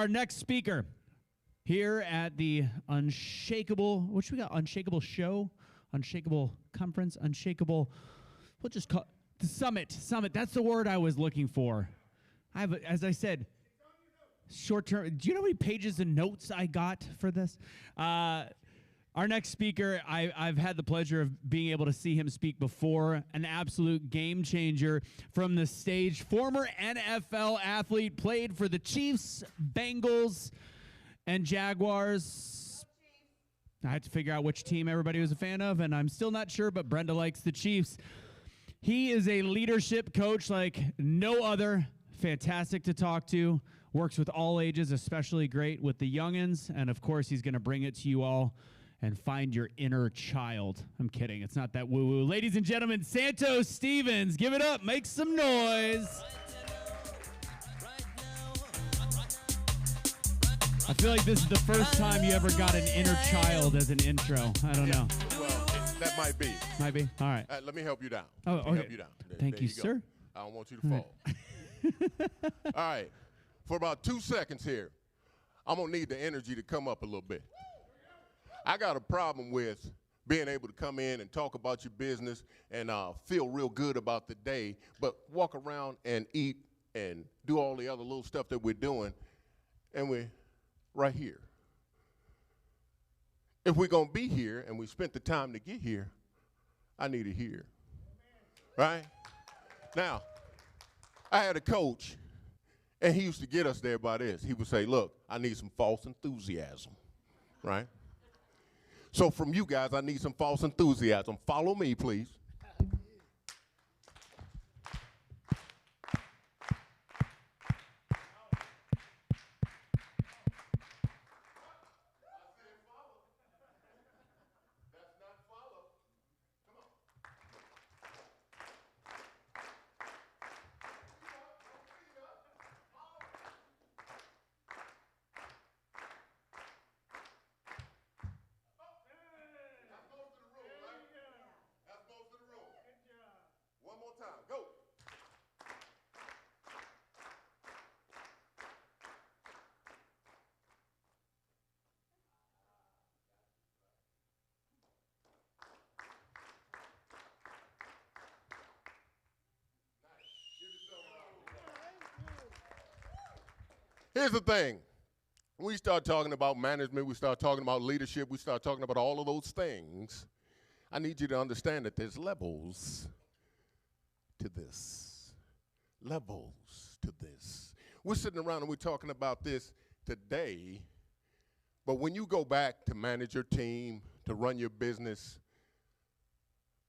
our next speaker here at the Unshakable, what should we got? Unshakable show, Unshakable conference, Unshakable, we'll just call the summit. Summit, that's the word I was looking for. I have, as I said, short term. Do you know how many pages of notes I got for this? Our next speaker, I've had the pleasure of being able to see him speak before. An absolute game changer from the stage. Former NFL athlete, played for the Chiefs, Bengals, and Jaguars. I had to figure out which team everybody was a fan of, and I'm still not sure, but Brenda likes the Chiefs. He is a leadership coach like no other. Fantastic to talk to. Works with all ages, especially great with the youngins. And, of course, he's going to bring it to you all and find your inner child. I'm kidding. It's not that woo-woo. Ladies and gentlemen, Santo Stevens. Give it up. Make some noise. I feel like this is the first time you ever got an inner child as an intro. I don't know. Well, that might be. Might be? All right. Let me help you down. Oh, okay. Help you down. Thank you, sir. I don't want you to fall. All right. For about 2 seconds here, I'm going to need the energy to come up a little bit. I got a problem with being able to come in and talk about your business and feel real good about the day, but walk around and eat and do all the other little stuff that we're doing, and we're right here. If we're going to be here and we spent the time to get here, I need to hear. Right? Now, I had a coach, and he used to get us there by this. He would say, look, I need some false enthusiasm, right? So from you guys, I need some false enthusiasm. Follow me, please. One more time, go. Here's the thing. We start talking about management, we start talking about leadership, we start talking about all of those things. I need you to understand that there's levels to this. Levels to this. We're sitting around and we're talking about this today, but when you go back to manage your team, to run your business,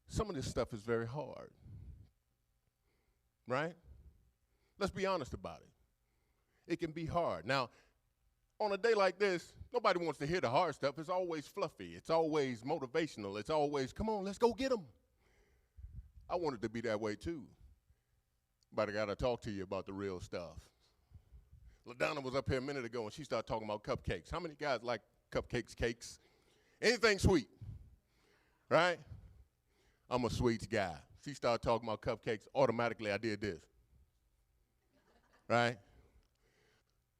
some of this stuff is very hard, right? Let's be honest about it. It can be hard. Now, on a day like this, nobody wants to hear the hard stuff. It's always fluffy. It's always motivational. It's always, come on, let's go get them. I want it to be that way too. But I got to talk to you about the real stuff. LaDonna was up here a minute ago and she started talking about cupcakes. How many guys like cupcakes, cakes? Anything sweet, right? I'm a sweets guy. She started talking about cupcakes. Automatically, I did this, right?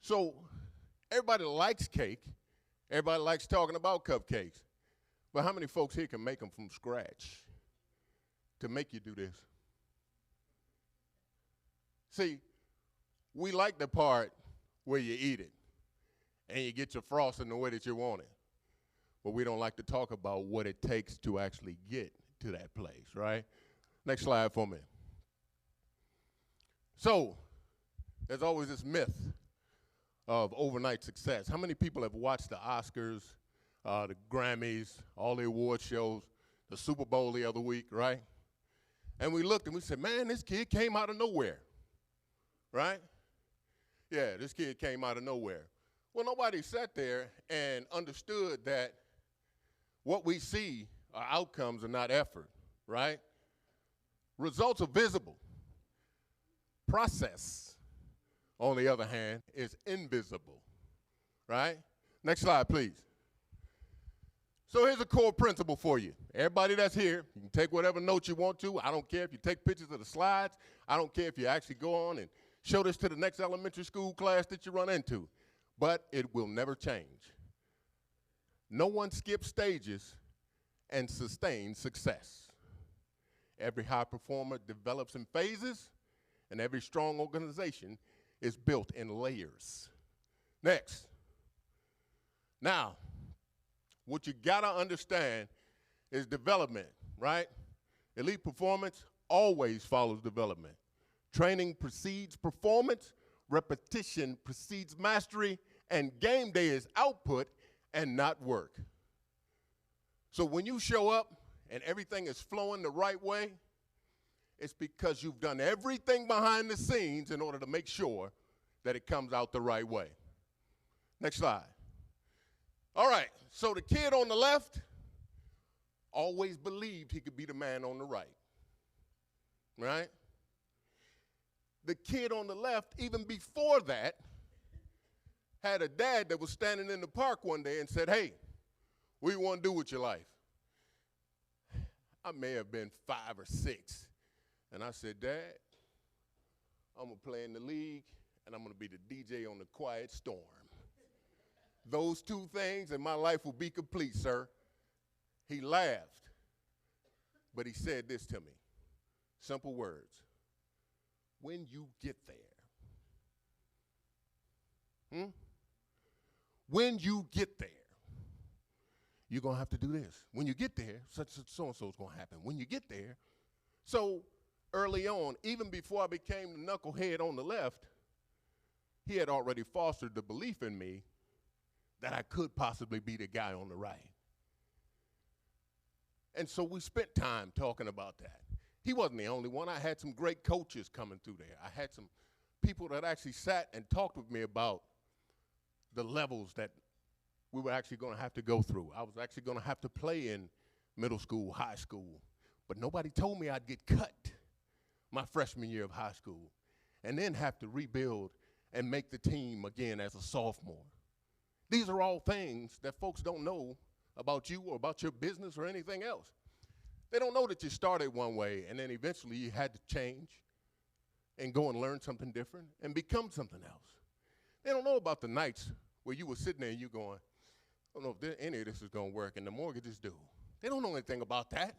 So everybody likes cake. Everybody likes talking about cupcakes. But how many folks here can make them from scratch to make you do this? See, we like the part where you eat it and you get your frosting the way that you want it. But we don't like to talk about what it takes to actually get to that place, right? Next slide for me. So, there's always this myth of overnight success. How many people have watched the Oscars, the Grammys, all the award shows, the Super Bowl the other week, right? And we looked and we said, man, this kid came out of nowhere, right? Yeah, this kid came out of nowhere. Well, nobody sat there and understood that what we see are outcomes and not effort, right? Results are visible. Process, on the other hand, is invisible, right? Next slide, please. So here's a core principle for you. Everybody that's here, you can take whatever notes you want to. I don't care if you take pictures of the slides. I don't care if you actually go on and show this to the next elementary school class that you run into. but it will never change. No one skips stages and sustains success. Every high performer develops in phases, and every strong organization is built in layers. Next. Now, what you gotta understand is development, right? Elite performance always follows development. Training precedes performance, repetition precedes mastery, and game day is output and not work. So when you show up and everything is flowing the right way, it's because you've done everything behind the scenes in order to make sure that it comes out the right way. Next slide. All right, so the kid on the left always believed he could be the man on the right, right? The kid on the left, even before that, had a dad that was standing in the park one day and said, hey, what do you want to do with your life? I may have been 5 or 6. And I said, Dad, I'm going to play in the league, and I'm going to be the DJ on the Quiet Storm. Those 2 things, and my life will be complete, sir. He laughed, but he said this to me. Simple words. When you get there, when you get there, you're going to have to do this. When you get there, such and so-and-so is going to happen. When you get there, so early on, even before I became the knucklehead on the left, he had already fostered the belief in me that I could possibly be the guy on the right. And so we spent time talking about that. He wasn't the only one. I had some great coaches coming through there. I had some people that actually sat and talked with me about the levels that we were actually going to have to go through. I was actually going to have to play in middle school, high school, but nobody told me I'd get cut my freshman year of high school and then have to rebuild and make the team again as a sophomore. These are all things that folks don't know about you or about your business or anything else. They don't know that you started one way and then eventually you had to change and go and learn something different and become something else. They don't know about the nights where you were sitting there and you're going, I don't know if any of this is going to work, and the mortgages due. They don't know anything about that.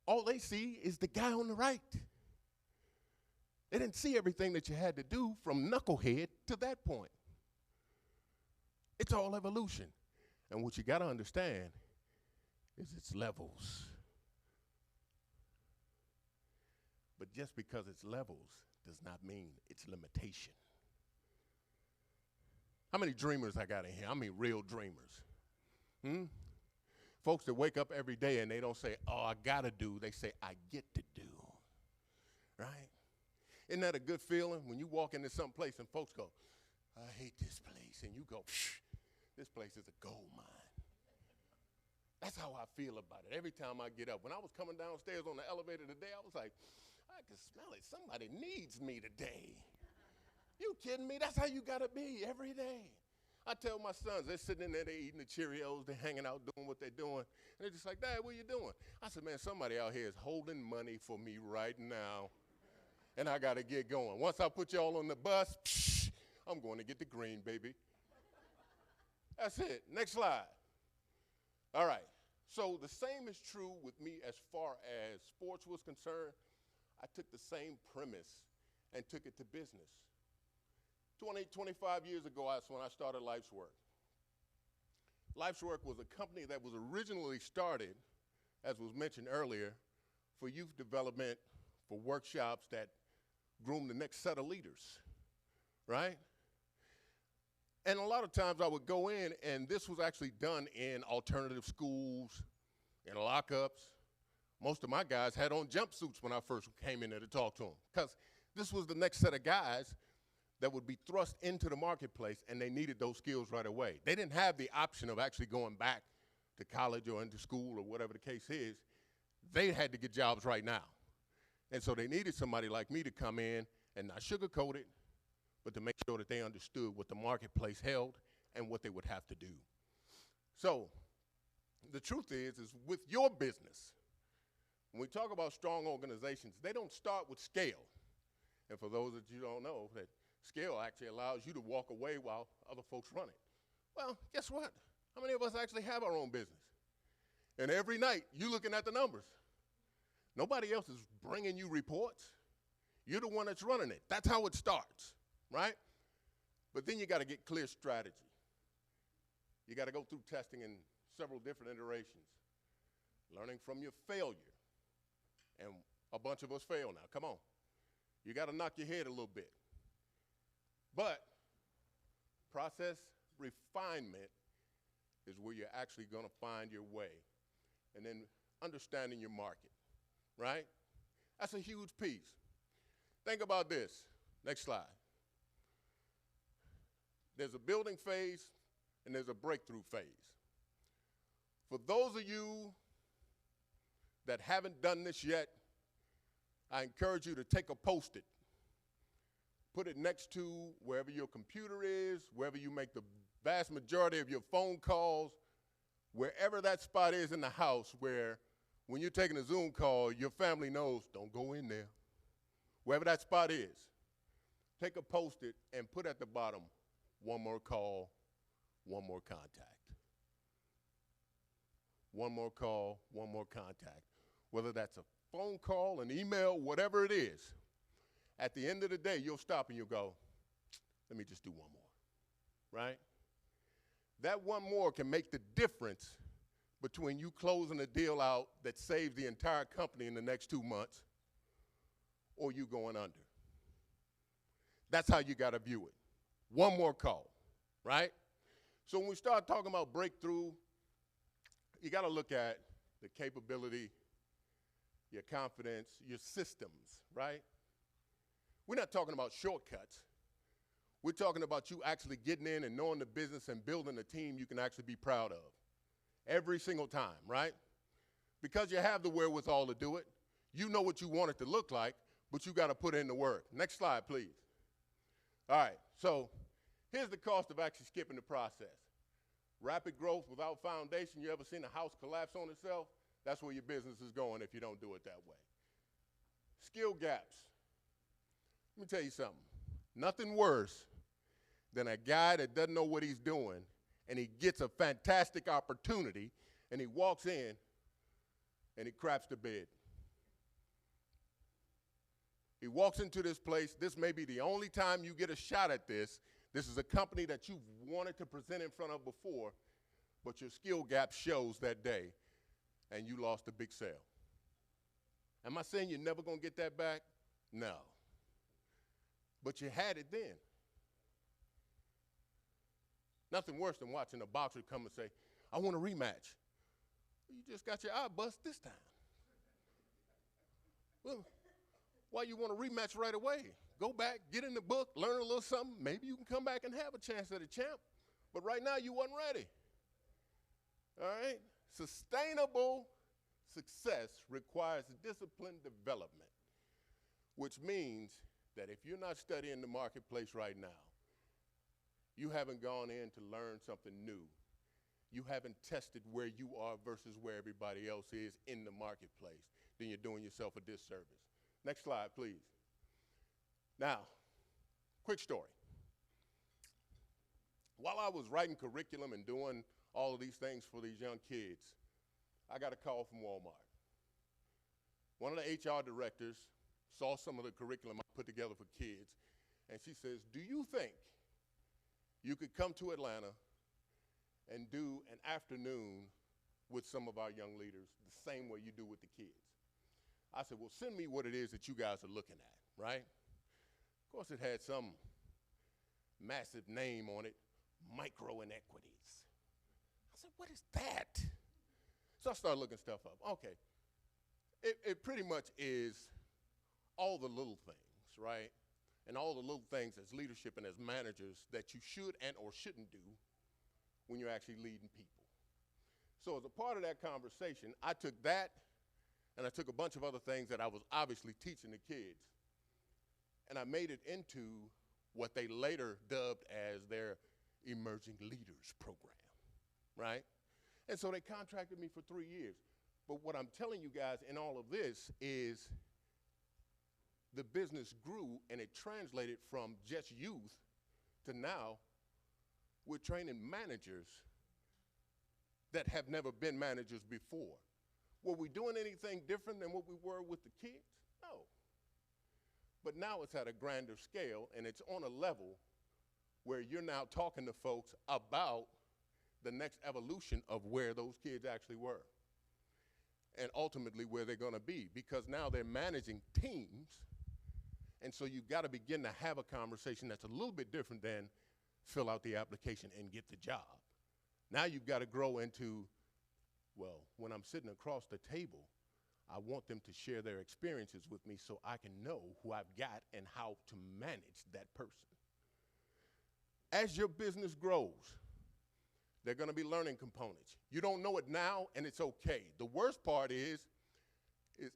All they see is the guy on the right. They didn't see everything that you had to do from knucklehead to that point. It's all evolution. And what you got to understand is its levels. But just because it's levels does not mean it's limitation. How many dreamers I got in here? I mean real dreamers. Folks that wake up every day and they don't say, oh, I gotta do. They say, I get to do, right? Isn't that a good feeling when you walk into some place and folks go, I hate this place. And you go, this place is a gold mine. That's how I feel about it every time I get up. When I was coming downstairs on the elevator today, I was like, I can smell it. Somebody needs me today. You kidding me? That's how you gotta be every day. I tell my sons, they're sitting in there, they're eating the Cheerios, they're hanging out, doing what they're doing. And they're just like, Dad, what are you doing? I said, man, somebody out here is holding money for me right now. And I gotta get going. Once I put y'all on the bus, I'm going to get the green, baby. That's it. Next slide. All right. So the same is true with me as far as sports was concerned. I took the same premise and took it to business. 25 years ago, that's when I started Life's Work. Life's Work was a company that was originally started, as was mentioned earlier, for youth development, for workshops that groom the next set of leaders, right? And a lot of times I would go in, and this was actually done in alternative schools, in lockups. Most of my guys had on jumpsuits when I first came in there to talk to them, because this was the next set of guys that would be thrust into the marketplace, and they needed those skills right away. They didn't have the option of actually going back to college or into school or whatever the case is. They had to get jobs right now. And so they needed somebody like me to come in and not sugarcoat it, but to make sure that they understood what the marketplace held and what they would have to do. So the truth is with your business, when we talk about strong organizations, they don't start with scale. And for those that you don't know, that Skill actually allows you to walk away while other folks run it. Well, guess what? How many of us actually have our own business? And every night, you're looking at the numbers. Nobody else is bringing you reports. You're the one that's running it. That's how it starts, right? But then you got to get clear strategy. You got to go through testing in several different iterations, learning from your failure. And a bunch of us fail now. Come on. You got to knock your head a little bit. But process refinement is where you're actually going to find your way. And then understanding your market, right? That's a huge piece. Think about this. Next slide. There's a building phase and there's a breakthrough phase. For those of you that haven't done this yet, I encourage you to take a Post-it. Put it next to wherever your computer is, wherever you make the vast majority of your phone calls, wherever that spot is in the house where when you're taking a Zoom call, your family knows, don't go in there. Wherever that spot is, take a Post-it and put at the bottom, one more call, one more contact. One more call, one more contact. Whether that's a phone call, an email, whatever it is, at the end of the day, you'll stop and you'll go, let me just do one more, right? That one more can make the difference between you closing a deal out that saves the entire company in the next 2 months or you going under. That's how you got to view it. One more call, right? So when we start talking about breakthrough, you got to look at the capability, your confidence, your systems, right? We're not talking about shortcuts. We're talking about you actually getting in and knowing the business and building a team you can actually be proud of every single time, right? Because you have the wherewithal to do it. You know what you want it to look like, but you got to put in the work. Next slide, please. All right, so here's the cost of actually skipping the process. Rapid growth without foundation. You ever seen a house collapse on itself? That's where your business is going if you don't do it that way. Skill gaps. Let me tell you something. Nothing worse than a guy that doesn't know what he's doing and he gets a fantastic opportunity and he walks in and he craps the bed. He walks into this place. This may be the only time you get a shot at this. This is a company that you've wanted to present in front of before, but your skill gap shows that day and you lost a big sale. Am I saying you're never going to get that back? No. But you had it then. Nothing worse than watching a boxer come and say, I want a rematch. You just got your eye bust this time. Well, why you want a rematch right away? Go back, get in the book, learn a little something. Maybe you can come back and have a chance at a champ. But right now, you wasn't ready. All right? Sustainable success requires disciplined development, which means that if you're not studying the marketplace right now, you haven't gone in to learn something new. You haven't tested where you are versus where everybody else is in the marketplace, then you're doing yourself a disservice. Next slide, please. Now, quick story. While I was writing curriculum and doing all of these things for these young kids, I got a call from Walmart. One of the HR directors saw some of the curriculum I put together for kids, and she says, do you think you could come to Atlanta and do an afternoon with some of our young leaders the same way you do with the kids? I said, well, send me what it is that you guys are looking at, right? Of course, it had some massive name on it, micro inequities. I said, what is that? So I started looking stuff up. Okay, it pretty much is all the little things, right? And all the little things as leadership and as managers that you should and or shouldn't do when you're actually leading people. So as a part of that conversation, I took that and I took a bunch of other things that I was obviously teaching the kids, and I made it into what they later dubbed as their Emerging Leaders Program, right? And so they contracted me for 3 years. But what I'm telling you guys in all of this is the business grew and it translated from just youth to now we're training managers that have never been managers before. Were we doing anything different than what we were with the kids? No. But now it's at a grander scale, and it's on a level where you're now talking to folks about the next evolution of where those kids actually were and ultimately where they're going to be, because now they're managing teams. And so you've got to begin to have a conversation that's a little bit different than fill out the application and get the job. Now you've got to grow into, well, when I'm sitting across the table, I want them to share their experiences with me so I can know who I've got and how to manage that person. As your business grows, there are going to be learning components. You don't know it now, and it's okay. The worst part is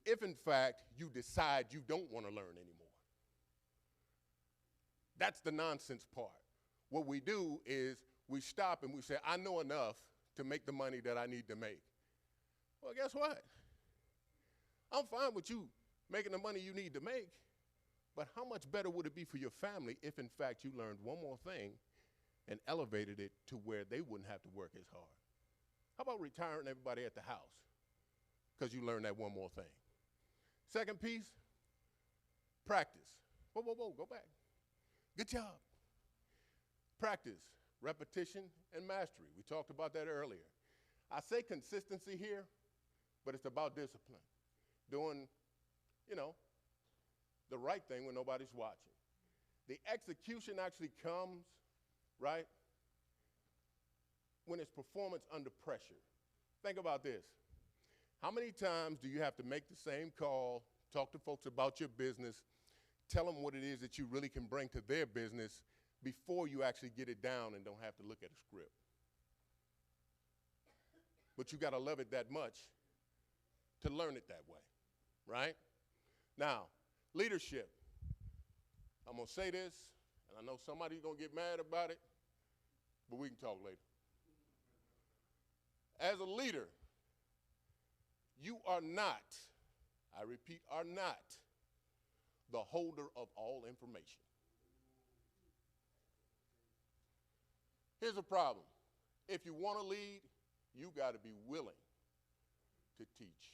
if, in fact, you decide you don't want to learn anymore. That's the nonsense part. What we do is we stop and we say, I know enough to make the money that I need to make. Well, guess what? I'm fine with you making the money you need to make, but how much better would it be for your family if, in fact, you learned one more thing and elevated it to where they wouldn't have to work as hard? How about retiring everybody at the house because you learned that one more thing? Second piece, practice. Whoa, whoa, whoa, go back. Good job. Practice, repetition, and mastery. We talked about that earlier. I say consistency here, but it's about discipline. Doing, the right thing when nobody's watching. The execution actually comes, right, when it's performance under pressure. Think about this. How many times do you have to make the same call, talk to folks about your business, tell them what it is that you really can bring to their business before you actually get it down and don't have to look at a script? But you got to love it that much to learn it that way, right? Now, leadership. I'm going to say this, and I know somebody's going to get mad about it, but we can talk later. As a leader, you are not, I repeat, are not the holder of all information. Here's a problem. If you want to lead, you got to be willing to teach.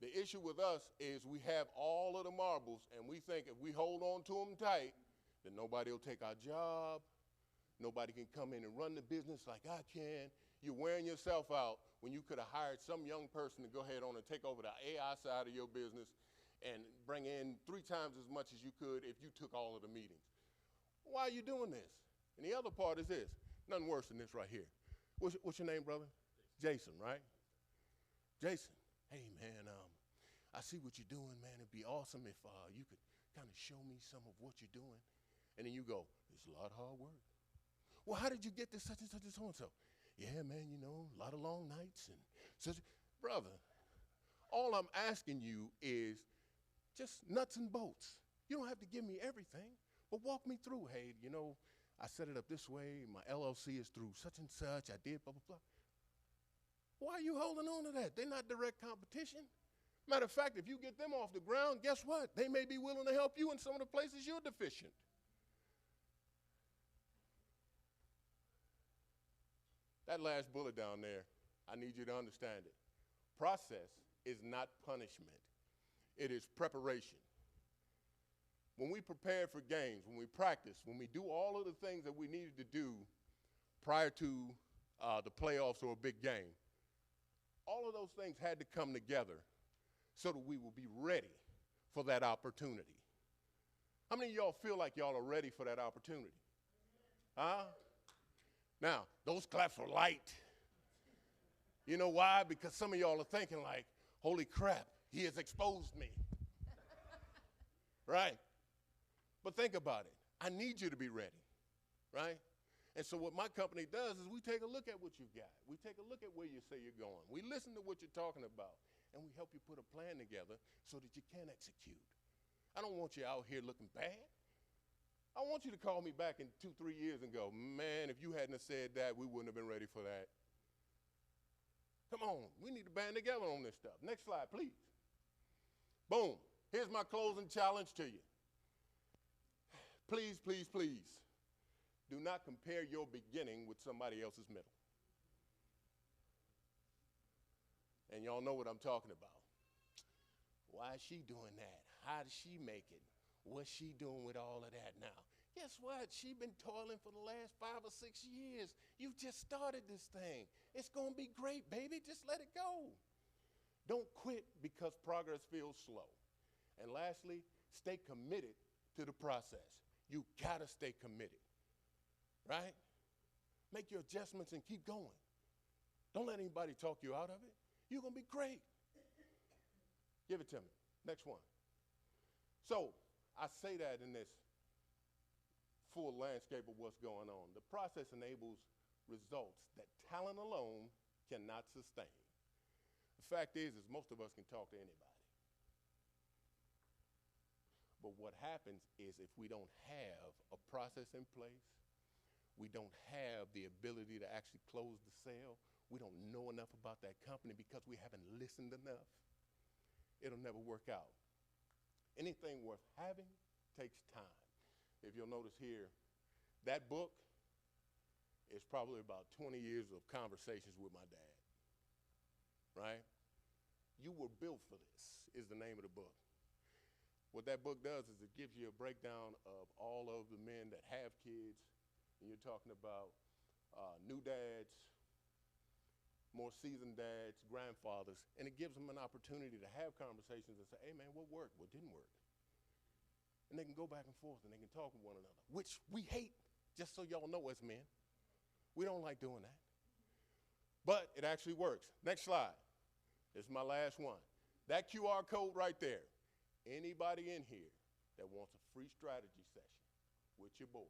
The issue with us is we have all of the marbles, and we think if we hold on to them tight, then nobody will take our job. Nobody can come in and run the business like I can. You're wearing yourself out when you could have hired some young person to go ahead on and take over the AI side of your business and bring in 3 times as much as you could if you took all of the meetings. Why are you doing this? And the other part is this. Nothing worse than this right here. What's your name, brother? Jason, right? Jason, hey, man, I see what you're doing, man. It'd be awesome if you could kind of show me some of what you're doing. And then you go, it's a lot of hard work. Well, how did you get this such and such and so-and-so? Yeah, man, a lot of long nights and such. Brother, all I'm asking you is just nuts and bolts. You don't have to give me everything, but walk me through. Hey, I set it up this way. My LLC is through such and such. I did blah, blah, blah. Why are you holding on to that? They're not direct competition. Matter of fact, if you get them off the ground, guess what? They may be willing to help you in some of the places you're deficient. That last bullet down there, I need you to understand it. Process is not punishment. It is preparation. When we prepare for games, when we practice, when we do all of the things that we needed to do prior to the playoffs or a big game, all of those things had to come together so that we will be ready for that opportunity. How many of y'all feel like y'all are ready for that opportunity? Huh? Now, those claps were light. You know why? Because some of y'all are thinking like, holy crap, he has exposed me. Right? But think about it. I need you to be ready, right? And so what my company does is we take a look at what you've got. We take a look at where you say you're going. We listen to what you're talking about, and we help you put a plan together so that you can execute. I don't want you out here looking bad. I want you to call me back in 2-3 years and go, man, if you hadn't have said that, we wouldn't have been ready for that. Come on, we need to band together on this stuff. Next slide, please. Boom. Here's my closing challenge to you. Please, please, please, do not compare your beginning with somebody else's middle. And y'all know what I'm talking about. Why is she doing that? How did she make it? What's she doing with all of that now? Guess what? She's been toiling for the last 5 or 6 years. You just started this thing. It's going to be great, baby. Just let it go. Don't quit because progress feels slow. And lastly, stay committed to the process. You got to stay committed, right? Make your adjustments and keep going. Don't let anybody talk you out of it. You're going to be great. Give it to me. Next one. So I say that in this full landscape of what's going on. The process enables results that talent alone cannot sustain. The fact is most of us can talk to anybody. But what happens is if we don't have a process in place, we don't have the ability to actually close the sale, we don't know enough about that company because we haven't listened enough, it'll never work out. Anything worth having takes time. If you'll notice here, that book is probably about 20 years of conversations with my dad, right? You Were Built for This is the name of the book. What that book does is it gives you a breakdown of all of the men that have kids, and you're talking about new dads, more seasoned dads, grandfathers, and it gives them an opportunity to have conversations and say, hey man, what worked, what didn't work? And they can go back and forth and they can talk with one another, which we hate, just so y'all know as men. We don't like doing that. But it actually works. Next slide. This is my last one. That QR code right there. Anybody in here that wants a free strategy session with your boy,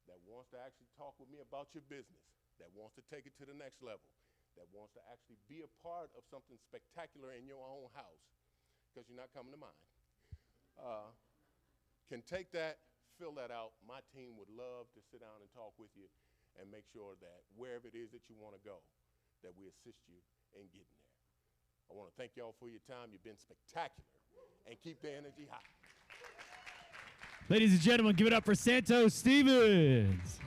that wants to actually talk with me about your business, that wants to take it to the next level, that wants to actually be a part of something spectacular in your own house, because you're not coming to mine, can take that, fill that out. My team would love to sit down and talk with you and make sure that wherever it is that you want to go, that we assist you in getting there. I want to thank y'all for your time. You've been spectacular, and keep the energy high. Ladies and gentlemen, give it up for Santo Stevens.